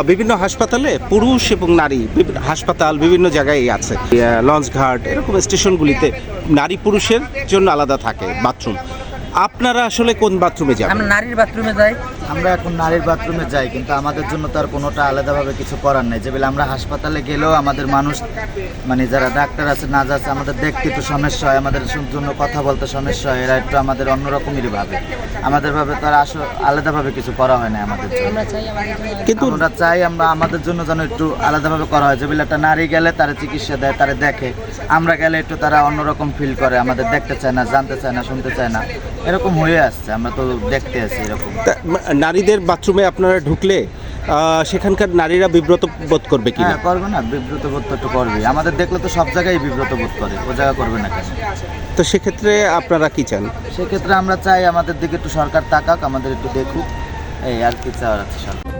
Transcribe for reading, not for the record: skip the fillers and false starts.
বিভিন্ন হাসপাতালে পুরুষ এবং নারী হাসপাতাল বিভিন্ন জায়গায় আছে, লঞ্চ ঘাট এরকম স্টেশনগুলিতে নারী পুরুষের জন্য আলাদা থাকে বাথরুম। আপনারা আসলে কোন বাথরুমে যাবেন? আমরা নারীর বাথরুমে যাই। আমরা এখন নারীর বাথরুমে যাই, কিন্তু আমাদের জন্য তার কোনোটা আলাদাভাবে কিছু করার নেই। যেগুলো আমরা হাসপাতালে গেলেও আমাদের মানুষ, মানে যারা ডাক্তার আছে নার্স আছে, আমাদের দেখতে একটু সমস্যা হয়, আমাদের জন্য কথা বলতে সমস্যা হয়, এরা একটু আমাদের অন্যরকমই ভাবে। আমাদের ভাবে তার আলাদাভাবে কিছু করা হয় না আমাদের জন্য। কিন্তু আমরা চাই আমরা আমাদের জন্য যেন একটু আলাদাভাবে করা হয়। যেগুলো একটা নারী গেলে তারা চিকিৎসা দেয়, তারা দেখে, আমরা গেলে একটু তারা অন্যরকম ফিল করে, আমাদের দেখতে চায় না, জানতে চায় না, শুনতে চায় না, এরকম হয়ে আসছে। আমরা তো দেখতে আছি এরকম। নারীদের বাথরুমে আপনারা ঢুকলে সেখানকার নারীরা বিব্রত বোধ করবে কি? হ্যাঁ, করবে না, বিব্রত বোধ তো একটু করবে। আমাদের দেখলে তো সব জায়গায় বিব্রত বোধ করে, ও জায়গা করবে না কেন? তো সেক্ষেত্রে আপনারা কি চান? সেক্ষেত্রে আমরা চাই আমাদের দিকে একটু সরকার তাকাক, আমাদের একটু দেখুক, এই আর কি চাওয়ার আছে সরকার।